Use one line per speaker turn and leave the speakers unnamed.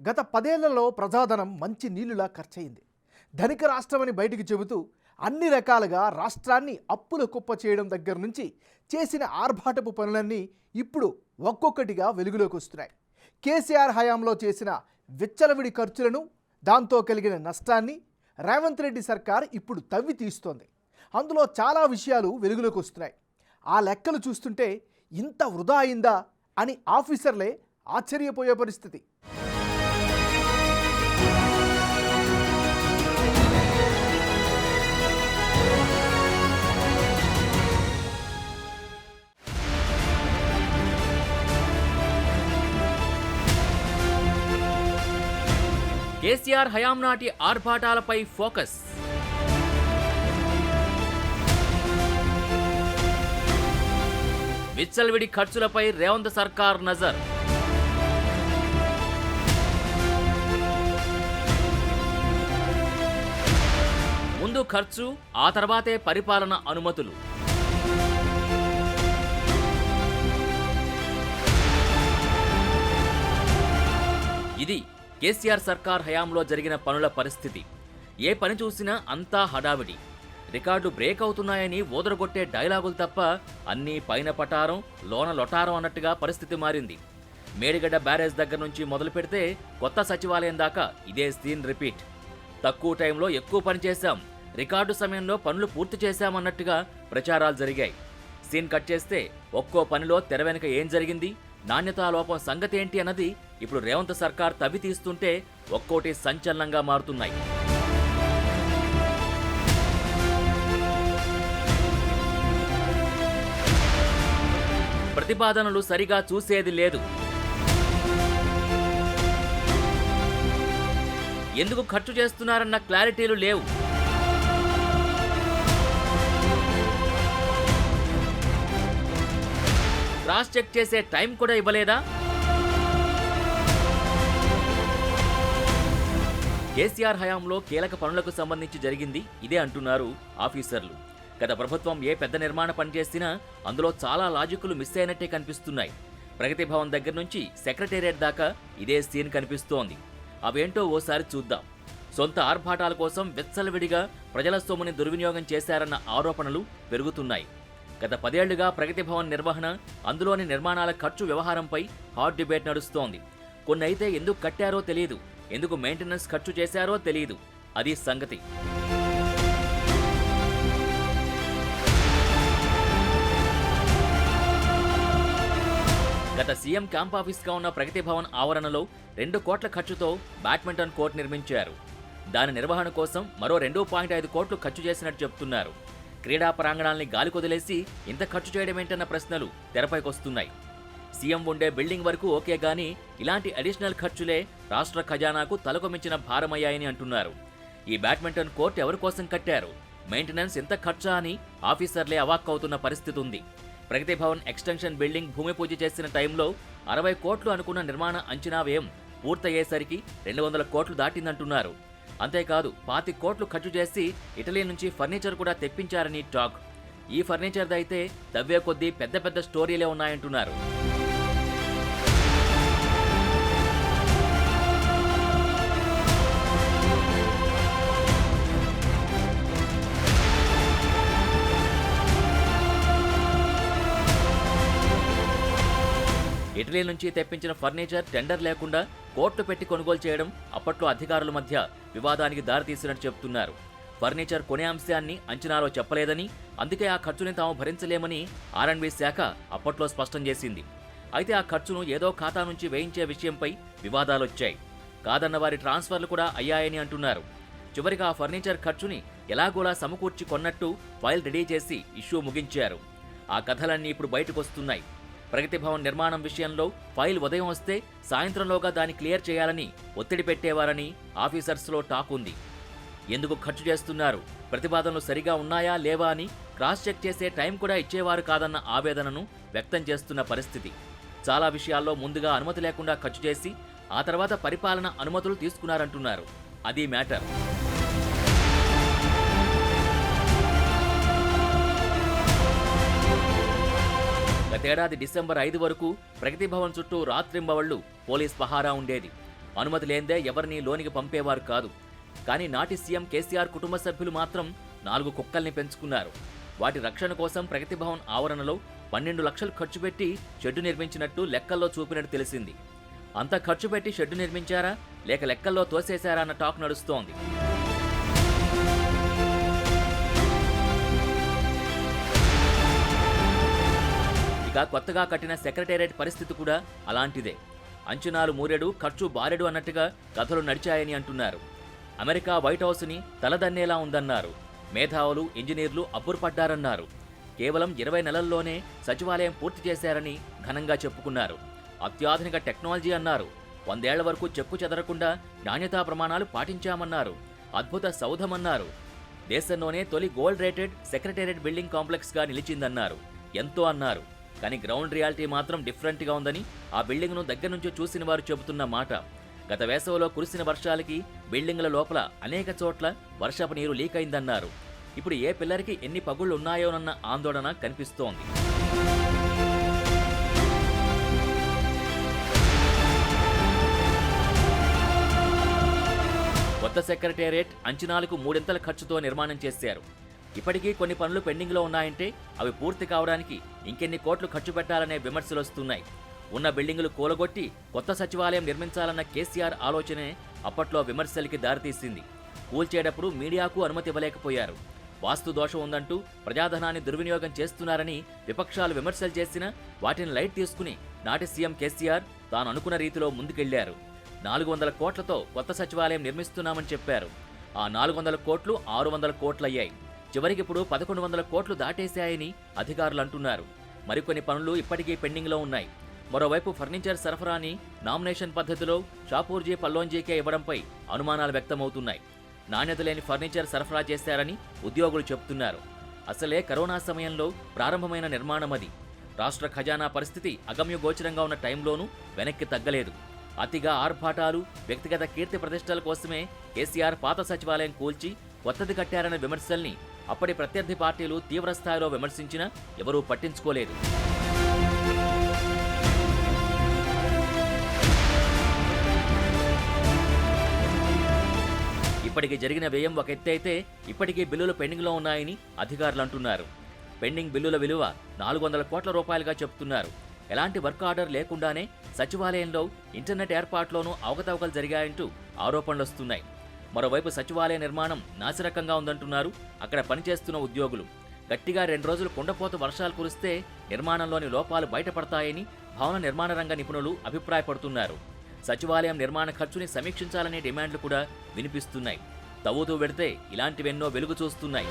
గత 10 ఏళ్లలో ప్రజాధనం మంచి నీళ్లులా ఖర్చయింది. ధనిక రాష్ట్రమని బయటికి చెబుతూ అన్ని రకాలుగా రాష్ట్రాన్ని అప్పుల కుప్ప చేయడం దగ్గర నుంచి చేసిన ఆర్భాటపు పనులన్నీ ఇప్పుడు ఒక్కొక్కటిగా వెలుగులోకి వస్తున్నాయి. కేసీఆర్ హయాంలో చేసిన విచ్చలవిడి ఖర్చులను, దాంతో కలిగిన నష్టాన్ని రేవంత్ రెడ్డి సర్కార్ ఇప్పుడు తవ్వి తీస్తోంది. అందులో చాలా విషయాలు వెలుగులోకి వస్తున్నాయి. ఆ లెక్కలు చూస్తుంటే ఇంత వృధా అయిందా అని ఆఫీసర్లే ఆశ్చర్యపోయే పరిస్థితి.
కేసీఆర్ హయాం నాటి ఆర్భాటాలపై ఫోకస్. విచ్చలవిడి ఖర్చులపై రేవంత్ సర్కార్ నజర్. ముందు ఖర్చు, ఆ తర్వాతే పరిపాలన అనుమతులు. ఇది కేసీఆర్ సర్కార్ హయాంలో జరిగిన పనుల పరిస్థితి. ఏ పని చూసినా అంతా హడావిడి. రికార్డు బ్రేక్ అవుతున్నాయని ఓదరగొట్టే డైలాగులు తప్ప అన్నీ పైన పటారం లోన లొటారం అన్నట్టుగా పరిస్థితి మారింది. మేడిగడ్డ బ్యారేజ్ దగ్గర నుంచి మొదలు పెడితే కొత్త సచివాలయం దాకా ఇదే సీన్ రిపీట్. తక్కువ టైంలో ఎక్కువ పని చేశాం, రికార్డు సమయంలో పనులు పూర్తి చేశామన్నట్టుగా ప్రచారాలు జరిగాయి. సీన్ కట్ చేస్తే ఒక్కో పనిలో తెర వెనుక ఏం జరిగింది, నాణ్యతా లోపం సంగతి ఏంటి అన్నది ఇప్పుడు రేవంత్ సర్కార్ తవ్వి తీస్తుంటే ఒక్కోటి సంచలనంగా మారుతున్నాయి. ప్రతిపాదనలు సరిగా చూసేది లేదు. ఎందుకు ఖర్చు చేస్తున్నారన్న క్లారిటీలు లేవు. క్రాస్ చెక్ చేసే టైం కూడా ఇవ్వలేదా? కేసీఆర్ హయాంలో కీలక పనులకు సంబంధించి జరిగింది ఇదే అంటున్నారు ఆఫీసర్లు. గత ప్రభుత్వం ఏ పెద్ద నిర్మాణ పని చేసినా అందులో చాలా లాజిక్లు మిస్ అయినట్టే కనిపిస్తున్నాయి. ప్రగతి భవన్ దగ్గర నుంచి సెక్రటేరియట్ దాకా ఇదే సీన్ కనిపిస్తోంది. అవేంటో ఓసారి చూద్దాం. సొంత ఆర్భాటాల కోసం విచ్చలవిడిగా ప్రజల సొమ్ముని దుర్వినియోగం చేశారన్న ఆరోపణలు పెరుగుతున్నాయి. గత 10 ఏళ్లుగా ప్రగతి భవన్ నిర్వహణ, అందులోని నిర్మాణాల ఖర్చు వ్యవహారంపై హాట్ డిబేట్ నడుస్తోంది. కొన్ని అయితే ఎందుకు కట్టారో తెలియదు, ఎందుకు మెయింటెనెన్స్ ఖర్చు చేశారో తెలియదు. అది సంగతి. గత సీఎం క్యాంప్ ఆఫీస్గా ఉన్న ప్రగతి భవన్ ఆవరణలో 2 కోట్ల ఖర్చుతో బ్యాడ్మింటన్ కోర్టు నిర్మించారు. దాని నిర్వహణ కోసం మరో 2.5 కోట్లు ఖర్చు చేసినట్టు చెబుతున్నారు. క్రీడా ప్రాంగణాల్ని గాలికొదిలేసి ఇంత ఖర్చు చేయడమేంటన్న ప్రశ్నలు తెరపైకొస్తున్నాయి. సీఎం ఉండే బిల్డింగ్ వరకు ఓకే గానీ ఇలాంటి అడిషనల్ ఖర్చులే రాష్ట్ర ఖజానాకు తలకు మించిన భారమయ్యాయని అంటున్నారు. ఈ బ్యాడ్మింటన్ కోర్టు ఎవరి కోసం కట్టారు, మెయింటెనెన్స్ ఎంత ఖర్చా అని ఆఫీసర్లే అవాక్కవుతున్న పరిస్థితి ఉంది. ప్రగతి భవన్ ఎక్స్టెన్షన్ బిల్డింగ్ భూమి పూజ చేసిన టైంలో 60 కోట్లు అనుకున్న నిర్మాణ అంచనా వ్యయం పూర్తయ్యేసరికి 200 కోట్లు దాటిందంటున్నారు. అంతేకాదు 25 కోట్లు ఖర్చు చేసి ఇటలీ నుంచి ఫర్నిచర్ కూడా తెప్పించారని టాక్. ఈ ఫర్నిచర్ అయితే తవ్వే కొద్దీ పెద్ద పెద్ద స్టోరీలే ఉన్నాయంటున్నారు. ఇటలీ నుంచి తెప్పించిన ఫర్నిచర్ టెండర్ లేకుండా కోర్టు పెట్టి కొనుగోలు చేయడం అప్పట్లో అధికారుల మధ్య వివాదానికి దారితీసినట్టు చెబుతున్నారు. ఫర్నిచర్ కొనే అంశాన్ని అంచనాలో చెప్పలేదని, అందుకే ఆ ఖర్చుని తాము భరించలేమని R&B శాఖ అప్పట్లో స్పష్టం చేసింది. అయితే ఆ ఖర్చును ఏదో ఖాతా నుంచి వేయించే విషయంపై వివాదాలొచ్చాయి. కాదన్న వారి ట్రాన్స్ఫర్లు కూడా అయ్యాయని అంటున్నారు. చివరికి ఆ ఫర్నిచర్ ఖర్చుని ఎలాగోలా సమకూర్చి కొన్నట్టు ఫైల్ రెడీ చేసి ఇష్యూ ముగించారు. ఆ కథలన్నీ ఇప్పుడు బయటకొస్తున్నాయి. ప్రగతి భవన్ నిర్మాణం విషయంలో ఫైల్ ఉదయం వస్తే సాయంత్రంలోగా దాన్ని క్లియర్ చేయాలని ఒత్తిడి పెట్టేవారని ఆఫీసర్స్లో టాక్ ఉంది. ఎందుకు ఖర్చు చేస్తున్నారు, ప్రతిపాదనలు సరిగా ఉన్నాయా లేవా అని క్రాస్ చెక్ చేసే టైం కూడా ఇచ్చేవారు కాదన్న ఆవేదనను వ్యక్తం చేస్తున్న పరిస్థితి. చాలా విషయాల్లో ముందుగా అనుమతి లేకుండా ఖర్చు చేసి ఆ తర్వాత పరిపాలన అనుమతులు తీసుకున్నారంటున్నారు. అది మ్యాటర్. గతేడాది డిసెంబర్ 5 వరకు ప్రగతి భవన్ చుట్టూ రాత్రింబవళ్లు పోలీస్ పహారా ఉండేది. అనుమతి లేందే ఎవరిని లోనికి పంపేవారు కాదు. కానీ నాటి సీఎం కేసీఆర్ కుటుంబ సభ్యులు మాత్రం 4 కుక్కల్ని పెంచుకున్నారు. వాటి రక్షణ కోసం ప్రగతి భవన్ ఆవరణలో 12 లక్షలు ఖర్చు పెట్టి షెడ్డు నిర్మించినట్టు లెక్కల్లో చూపినట్టు తెలిసింది. అంత ఖర్చు పెట్టి షెడ్డు నిర్మించారా లేక లెక్కల్లో తోసేశారా అన్న టాక్ నడుస్తోంది. ఇక కొత్తగా కట్టిన సెక్రటేరియట్ పరిస్థితి కూడా అలాంటిదే. అంచనాలు మూరెడు, ఖర్చు బారెడు అన్నట్టుగా కథలు నడిచాయని అంటున్నారు. అమెరికా వైట్ హౌస్ని తలదన్నేలా ఉందన్నారు. మేధావులు, ఇంజనీర్లు అబ్బురపడ్డారన్నారు. కేవలం 20 నెలల్లోనే సచివాలయం పూర్తి చేశారని ఘనంగా చెప్పుకున్నారు. అత్యాధునిక టెక్నాలజీ అన్నారు. 100 ఏళ్ల వరకు చెక్కు చెదరకుండా నాణ్యతా ప్రమాణాలు పాటించామన్నారు. అద్భుత సౌధమన్నారు. దేశంలోనే తొలి గోల్డ్ రేటెడ్ సెక్రటేరియట్ బిల్డింగ్ కాంప్లెక్స్గా నిలిచిందన్నారు. ఎంతో అన్నారు. కానీ గ్రౌండ్ రియాలిటీ మాత్రం డిఫరెంట్గా ఉందని ఆ బిల్డింగ్ను దగ్గర నుంచి చూసిన వారు చెబుతున్న మాట. గత వేసవిలో కురిసిన వర్షాలకి బిల్డింగుల లోపల అనేక చోట్ల వర్షపు నీరు లీక్ అయిందన్నారు. ఇప్పుడు ఏ పిల్లరికి ఎన్ని పగుళ్లు ఉన్నాయోనన్న ఆందోళన కనిపిస్తోంది. కొత్త సెక్రటేరియట్ అంచనాలకు 3 ఖర్చుతో నిర్మాణం చేశారు. ఇప్పటికీ కొన్ని పనులు పెండింగ్లో ఉన్నాయంటే అవి పూర్తి కావడానికి ఇంకెన్ని కోట్లు ఖర్చు పెట్టాలనే విమర్శలు వస్తున్నాయి. ఉన్న బిల్డింగులు కూలగొట్టి కొత్త సచివాలయం నిర్మించాలన్న కేసీఆర్ ఆలోచనే అప్పట్లో విమర్శలకి దారితీసింది. కూల్చేటప్పుడు మీడియాకు అనుమతి ఇవ్వలేకపోయారు. వాస్తు దోషం ఉందంటూ ప్రజాధనాన్ని దుర్వినియోగం చేస్తున్నారని విపక్షాలు విమర్శలు చేసినా వాటిని లైట్ తీసుకుని నాటి సీఎం కేసీఆర్ తాను అనుకున్న రీతిలో ముందుకెళ్లారు. 400 కోట్లతో కొత్త సచివాలయం నిర్మిస్తున్నామని చెప్పారు. ఆ 400 కోట్లు 600 కోట్లయ్యాయి. చివరికి ఇప్పుడు 1100 కోట్లు దాటేశాయని అధికారులు అంటున్నారు. మరికొన్ని పనులు ఇప్పటికీ పెండింగ్లో ఉన్నాయి. మరోవైపు ఫర్నిచర్ సరఫరాని నామినేషన్ పద్ధతిలో షాపూర్జీ పల్లోంజీకే ఇవ్వడంపై అనుమానాలు వ్యక్తమవుతున్నాయి. నాణ్యత లేని ఫర్నిచర్ సరఫరా చేశారని ఉద్యోగులు చెబుతున్నారు. అసలే కరోనా సమయంలో ప్రారంభమైన నిర్మాణం అది. రాష్ట్ర ఖజానా పరిస్థితి అగమ్యగోచరంగా ఉన్న టైంలోనూ వెనక్కి తగ్గలేదు. అతిగా ఆర్భాటాలు, వ్యక్తిగత కీర్తి ప్రతిష్టల కోసమే కేసీఆర్ పాత సచివాలయం కూల్చి కొత్తది కట్టారన్న విమర్శల్ని అప్పటి ప్రత్యర్థి పార్టీలు తీవ్రస్థాయిలో విమర్శించినా ఎవరూ పట్టించుకోలేదు. ఇప్పటికి జరిగిన వ్యయం ఒక ఎత్తైతే ఇప్పటికీ బిల్లులు పెండింగ్లో ఉన్నాయని అధికారులు అంటున్నారు. పెండింగ్ బిల్లుల విలువ 400 కోట్ల రూపాయలుగా చెబుతున్నారు. ఎలాంటి వర్క్ ఆర్డర్ లేకుండానే సచివాలయంలో ఇంటర్నెట్ ఏర్పాట్లోనూ అవకతవకలు జరిగాయంటూ ఆరోపణలొస్తున్నాయి. మరోవైపు సచివాలయ నిర్మాణం నాసిరకంగా ఉందంటున్నారు అక్కడ పనిచేస్తున్న ఉద్యోగులు. గట్టిగా 2 రోజులు కుండపోత వర్షాలు కురిస్తే నిర్మాణంలోని లోపాలు బయటపడతాయని భవన నిర్మాణ రంగ నిపుణులు అభిప్రాయపడుతున్నారు. సచివాలయం నిర్మాణ ఖర్చుని సమీక్షించాలనే డిమాండ్లు కూడా వినిపిస్తున్నాయి. తవ్వుతూ వెడితే ఇలాంటివెన్నో వెలుగు చూస్తున్నాయి.